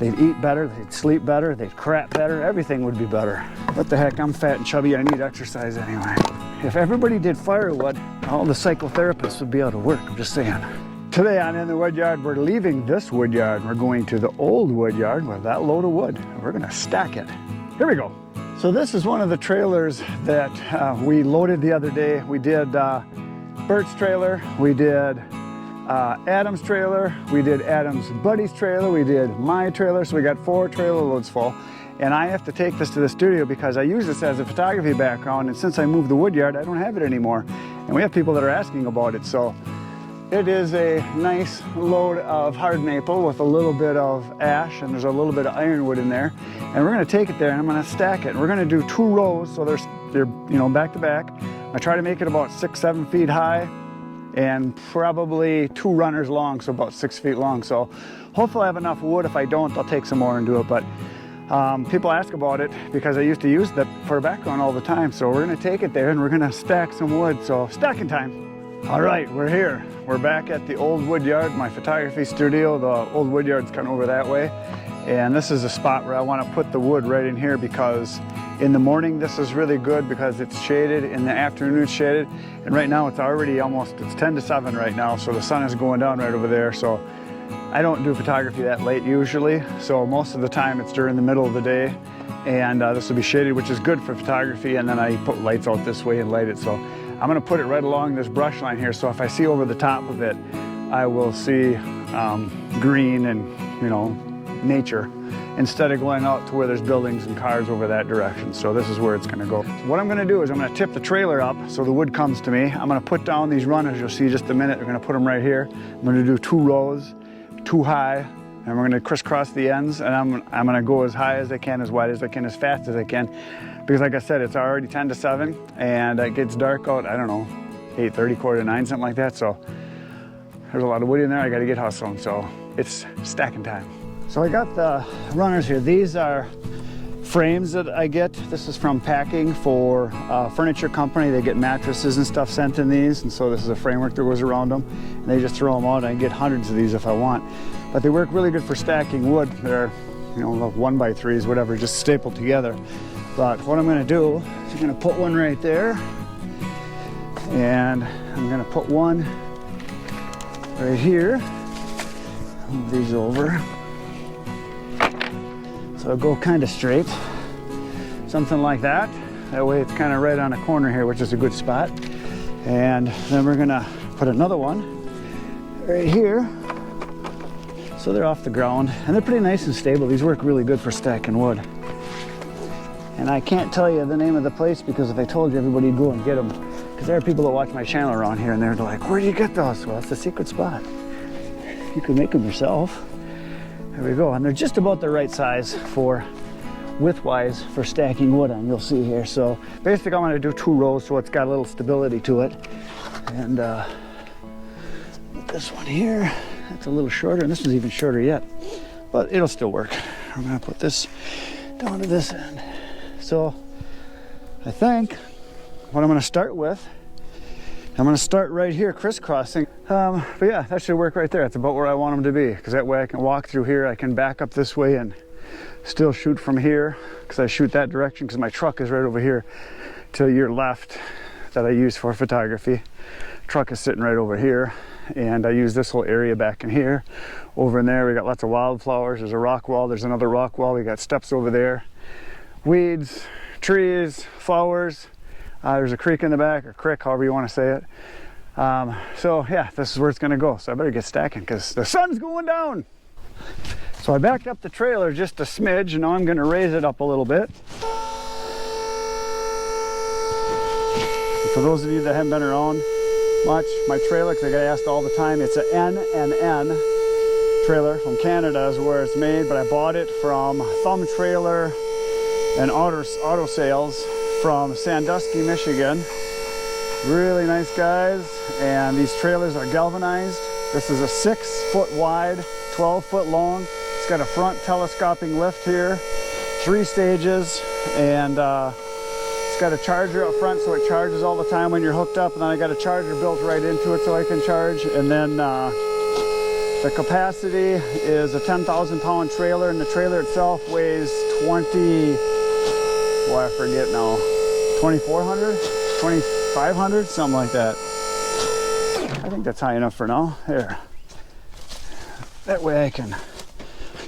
They'd eat better, they'd sleep better, they'd crap better, everything would be better. What the heck, I'm fat and chubby, I need exercise anyway. If everybody did firewood, all the psychotherapists would be out of work, I'm just saying. Today on In the Wood Yard, we're leaving this wood yard. We're going to the old wood yard with that load of wood. We're gonna stack it. Here we go. So this is one of the trailers that we loaded the other day. We did Bert's trailer, we did Adam's trailer, we did Adam's buddy's trailer, we did my trailer, so we got 4 trailer loads full. And I have to take this to the studio because I use this as a photography background, and since I moved the wood yard, I don't have it anymore. And we have people that are asking about it, so it is a nice load of hard maple with a little bit of ash, and there's a little bit of ironwood in there. And we're gonna take it there and I'm gonna stack it. And we're gonna do 2 rows, so they're back to back. I try to make it about 6-7 feet high and probably 2 runners long, so about 6 feet long. So hopefully I have enough wood. If I don't, I'll take some more and do it. But people ask about it because I used to use that for a background all the time. So we're gonna take it there and we're gonna stack some wood. So stacking time. All right, we're here. We're back at the old wood yard, my photography studio. The old wood yard's kind of over that way. And this is a spot where I want to put the wood right in here because in the morning this is really good because it's shaded, in the afternoon it's shaded, and right now it's already it's 10 to 7 right now, so the sun is going down right over there. So I don't do photography that late usually, so most of the time it's during the middle of the day, and this will be shaded, which is good for photography, and then I put lights out this way and light it. So I'm going to put it right along this brush line here, so if I see over the top of it, I will see green and, nature, instead of going out to where there's buildings and cars over that direction. So this is where it's gonna go. So what I'm gonna do is I'm gonna tip the trailer up so the wood comes to me. I'm gonna put down these runners, you'll see just a minute. We're gonna put them right here. I'm gonna do 2 rows, 2 high, and we're gonna crisscross the ends, and I'm gonna go as high as I can, as wide as I can, as fast as I can, because like I said, it's already 10 to 7, and it gets dark out, I don't know, 8:30, 8:45, something like that. So there's a lot of wood in there. I gotta get hustling, so it's stacking time. So I got the runners here. These are frames that I get. This is from packing for a furniture company. They get mattresses and stuff sent in these, and so this is a framework that goes around them. And they just throw them out, and I get hundreds of these if I want. But they work really good for stacking wood. They're, 1x3s, whatever, just stapled together. But what I'm gonna do is I'm gonna put one right there, and I'm gonna put one right here. Move these over. So I'll go kind of straight, something like that. That way it's kind of right on a corner here, which is a good spot. And then we're gonna put another one right here. So they're off the ground, and they're pretty nice and stable. These work really good for stacking wood. And I can't tell you the name of the place, because if I told you, everybody would go and get them. Because there are people that watch my channel around here, and they're like, where do you get those? Well, it's a secret spot. You can make them yourself. There we go, and they're just about the right size for width-wise for stacking wood on, you'll see here. So basically I'm gonna do 2 rows so it's got a little stability to it. And this one here, that's a little shorter, and this one's even shorter yet, but it'll still work. I'm gonna put this down to this end. So I think what I'm gonna start with, I'm gonna start right here crisscrossing. But yeah, that should work right there. It's about where I want them to be, because that way I can walk through here, I can back up this way and still shoot from here, because I shoot that direction because my truck is right over here to your left that I use for photography. Truck is sitting right over here, and I use this whole area back in here. Over in there we got lots of wildflowers. There's a rock wall, there's another rock wall, we got steps over there, weeds, trees, flowers. There's a creek in the back, or crick, however you want to say it. So yeah, this is where it's gonna go. So I better get stacking because the sun's going down. So I backed up the trailer just a smidge, and now I'm gonna raise it up a little bit. And for those of you that haven't been around much, my trailer, because I get asked all the time, it's an N&N trailer from Canada is where it's made, but I bought it from Thumb Trailer and Auto Sales from Sandusky, Michigan. Really nice guys, and these trailers are galvanized. This is a 6-foot wide, 12-foot long. It's got a front telescoping lift here, 3 stages, and it's got a charger up front so it charges all the time when you're hooked up, and then I got a charger built right into it so I can charge, and then The capacity is a 10,000 pound trailer, and the trailer itself weighs 2,400, 2,500, something like that. I think that's high enough for now. Here. That way I can,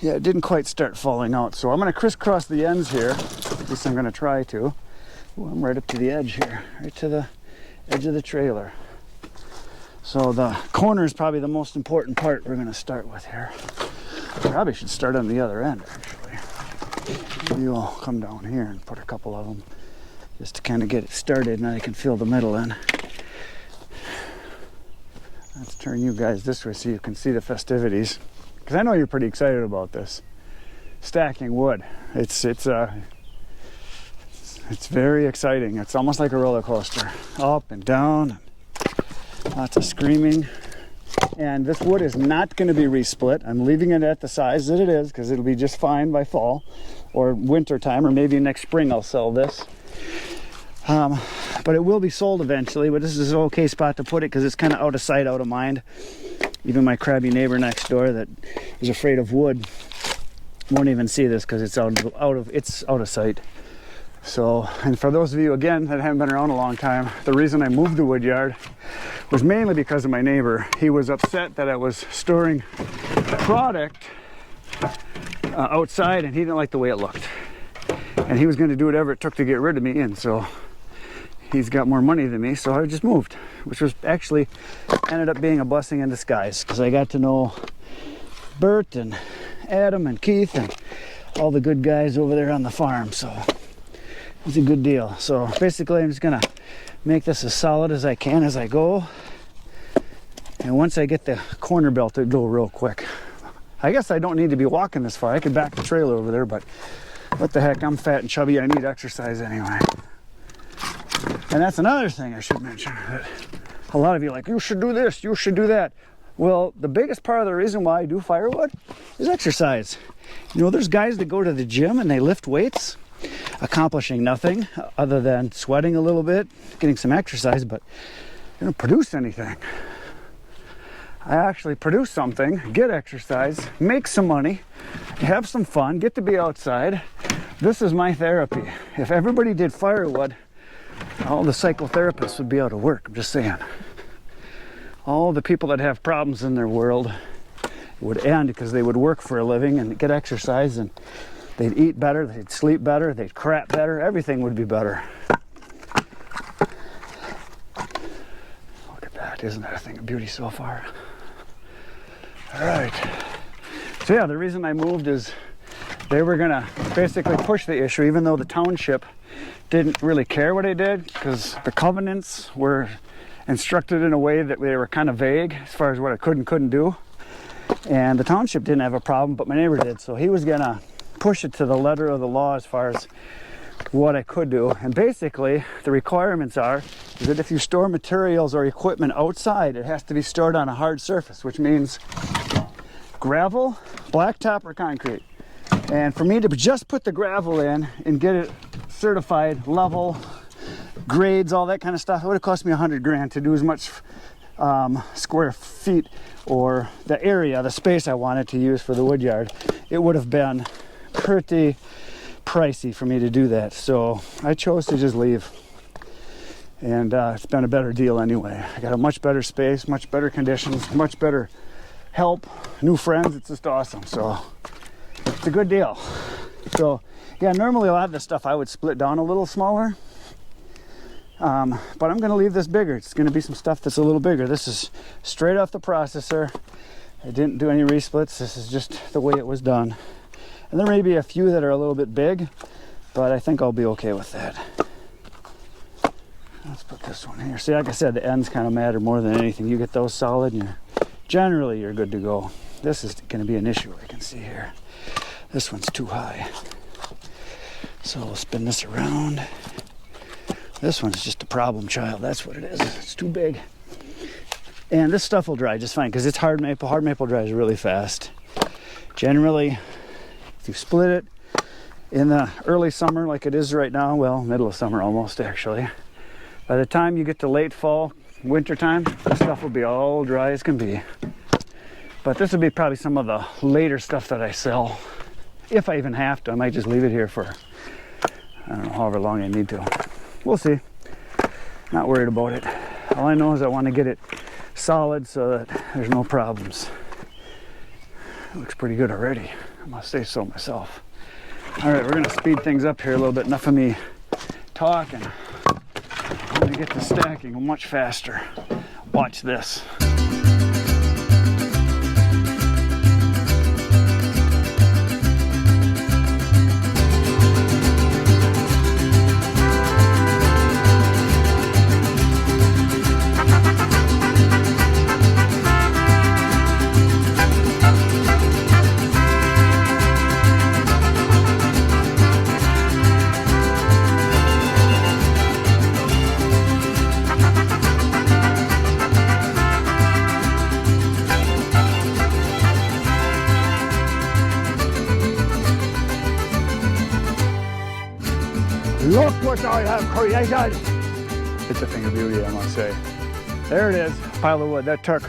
yeah, it didn't quite start falling out. So I'm gonna crisscross the ends here. At least I'm gonna try to. Ooh, I'm right up to the edge here, right to the edge of the trailer. So the corner is probably the most important part we're gonna start with here. Probably should start on the other end, actually. Maybe I'll come down here and put a couple of them just to kind of get it started, and then I can fill the middle in. Let's turn you guys this way so you can see the festivities, because I know you're pretty excited about this. Stacking wood. It's very exciting. It's almost like a roller coaster. Up and down, lots of screaming. And this wood is not going to be resplit. I'm leaving it at the size that it is because it'll be just fine by fall or winter time, or maybe next spring I'll sell this. But it will be sold eventually, but this is an okay spot to put it because it's kind of out of sight, out of mind. Even my crabby neighbor next door that is afraid of wood won't even see this because it's out of sight. So, and for those of you again that haven't been around a long time, the reason I moved the wood yard was mainly because of my neighbor. He was upset that I was storing product outside, and he didn't like the way it looked. And he was going to do whatever it took to get rid of me, and so he's got more money than me, so I just moved, which was actually ended up being a blessing in disguise because I got to know Bert and Adam and Keith and all the good guys over there on the farm, so it's a good deal. So basically I'm just gonna make this as solid as I can as I go, and once I get the corner belt it'll go real quick. I guess I don't need to be walking this far. I could back the trailer over there, but what the heck, I'm fat and chubby, I need exercise anyway. And that's another thing I should mention, that a lot of you are like, you should do this, you should do that. Well, the biggest part of the reason why I do firewood is exercise. You know, there's guys that go to the gym and they lift weights, accomplishing nothing other than sweating a little bit, getting some exercise, but they don't produce anything. I actually produce something, get exercise, make some money, have some fun, get to be outside. This is my therapy. If everybody did firewood, all the psychotherapists would be out of work, I'm just saying. All the people that have problems in their world would end because they would work for a living and get exercise, and they'd eat better, they'd sleep better, they'd crap better, everything would be better. Look at that, isn't that a thing of beauty so far? All right. So yeah, the reason I moved is they were gonna basically push the issue, even though the township didn't really care what I did, because the covenants were instructed in a way that they were kind of vague as far as what I could and couldn't do. And the township didn't have a problem, but my neighbor did. So he was gonna push it to the letter of the law as far as what I could do. And basically the requirements are is that if you store materials or equipment outside, it has to be stored on a hard surface, which means gravel, blacktop, or concrete. And for me to just put the gravel in and get it certified, level, grades, all that kind of stuff, it would have cost me $100,000 to do as much square feet or the area, the space I wanted to use for the wood yard. It would have been pretty pricey for me to do that. So I chose to just leave. And it's been a better deal anyway. I got a much better space, much better conditions, much better help, new friends. It's just awesome. So it's a good deal. So yeah, normally a lot of this stuff I would split down a little smaller. But I'm going to leave this bigger. It's going to be some stuff that's a little bigger. This is straight off the processor. I didn't do any resplits. This is just the way it was done. And there may be a few that are a little bit big, but I think I'll be okay with that. Let's put this one here. See, like I said, the ends kind of matter more than anything. You get those solid and generally you're good to go. This is going to be an issue, I can see here. This one's too high. So we'll spin this around. This one's just a problem child. That's what it is. It's too big. And this stuff will dry just fine because it's hard maple. Hard maple dries really fast. Generally, if you split it in the early summer like it is right now, well, middle of summer almost actually, by the time you get to late fall, winter time, the stuff will be all dry as can be. But this would be probably some of the later stuff that I sell. If I even have to, I might just leave it here for, I don't know, however long I need to. We'll see. Not worried about it. All I know is I want to get it solid so that there's no problems. It looks pretty good already. I must say so myself. All right, we're gonna speed things up here a little bit. Enough of me talking. I'm gonna get to stacking much faster. Watch this. Look what I have created! It's a thing of beauty, I must say. There it is, pile of wood. That took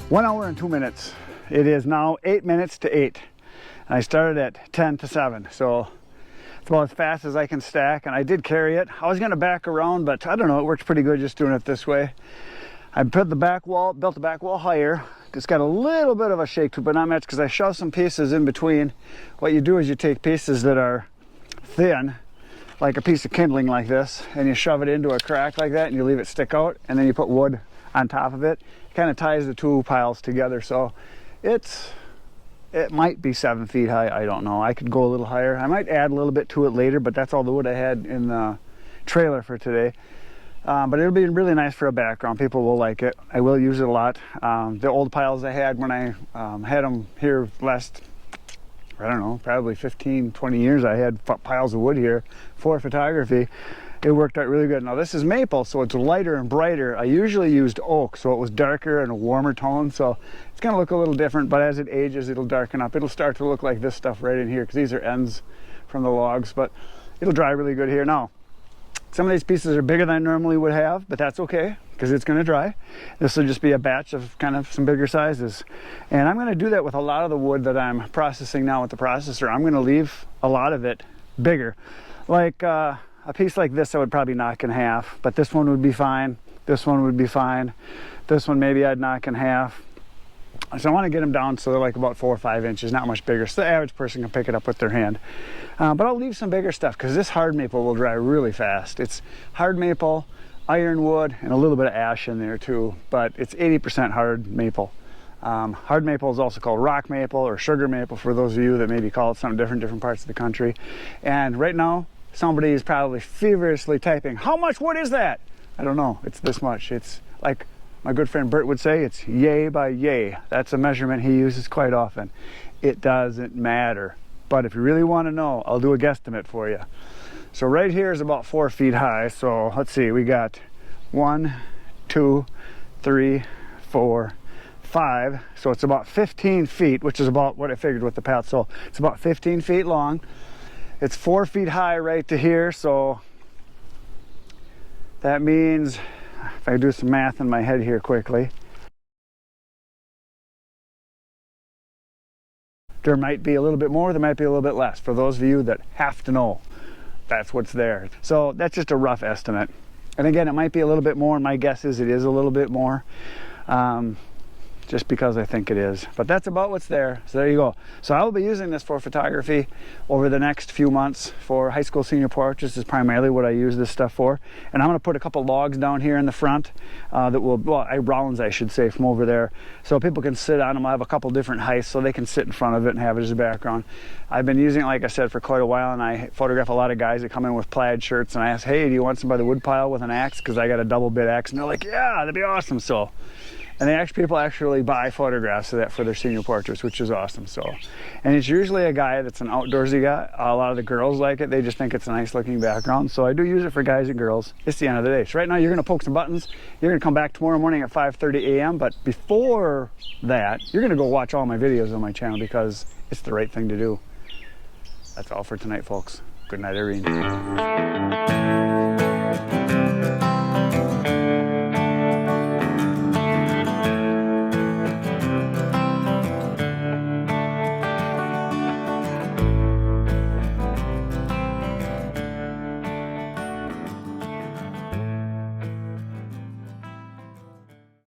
1 hour and 2 minutes. It is now 8 minutes to 8. I started at 10 to 7, so it's about as fast as I can stack, and I did carry it. I was gonna back around, but I don't know, it works pretty good just doing it this way. I built the back wall higher. It's got a little bit of a shake to it, but not much, because I shoved some pieces in between. What you do is you take pieces that are thin, like a piece of kindling like this, and you shove it into a crack like that and you leave it stick out, and then you put wood on top of it. It kind of ties the two piles together, so it might be 7 feet high. I don't know. I could go a little higher. I might add a little bit to it later, but that's all the wood I had in the trailer for today. But it'll be really nice for a background. People will like it. I will use it a lot. The old piles I had when I had them here last, I don't know, probably 15, 20 years, I had piles of wood here for photography. It worked out really good. Now this is maple, so it's lighter and brighter. I usually used oak, so it was darker and a warmer tone, so it's gonna look a little different, but as it ages, it'll darken up. It'll start to look like this stuff right in here, because these are ends from the logs, but it'll dry really good here. Now, some of these pieces are bigger than I normally would have, but that's okay, because it's gonna dry. This will just be a batch of kind of some bigger sizes. And I'm gonna do that with a lot of the wood that I'm processing now with the processor. I'm gonna leave a lot of it bigger. Like a piece like this I would probably knock in half, but this one would be fine. This one would be fine. This one maybe I'd knock in half. So I want to get them down so they're like about 4 or 5 inches, not much bigger, so the average person can pick it up with their hand. But I'll leave some bigger stuff, because this hard maple will dry really fast. It's hard maple, ironwood, and a little bit of ash in there too, but it's 80% hard maple. Hard maple is also called rock maple or sugar maple, for those of you that maybe call it something different parts of the country. And right now, somebody is probably feverishly typing, how much wood is that? I don't know, it's this much. It's like my good friend Bert would say, it's yay by yay. That's a measurement he uses quite often. It doesn't matter. But if you really want to know, I'll do a guesstimate for you. So right here is about 4 feet high. So let's see, we got 1, 2, 3, 4, 5. So it's about 15 feet, which is about what I figured with the path. So it's about 15 feet long. It's 4 feet high right to here. So that means, if I do some math in my head here quickly, there might be a little bit more, there might be a little bit less. For those of you that have to know, that's what's there. So that's just a rough estimate. And again, it might be a little bit more, and my guess is it is a little bit more. Just because I think it is. But that's about what's there. So there you go. So I will be using this for photography over the next few months for high school senior portraits is primarily what I use this stuff for. And I'm going to put a couple logs down here in the front that will, well, rounds I should say, from over there. So people can sit on them. I have a couple different heights so they can sit in front of it and have it as a background. I've been using it, like I said, for quite a while, and I photograph a lot of guys that come in with plaid shirts, and I ask, hey, do you want somebody to woodpile with an axe? Because I got a double bit axe. And they're like, yeah, that'd be awesome. So. And people actually buy photographs of that for their senior portraits, which is awesome. So, and it's usually a guy that's an outdoorsy guy. A lot of the girls like it. They just think it's a nice looking background. So I do use it for guys and girls. It's the end of the day. So right now you're going to poke some buttons. You're going to come back tomorrow morning at 5:30 a.m. But before that, you're going to go watch all my videos on my channel because it's the right thing to do. That's all for tonight, folks. Good night, Irene.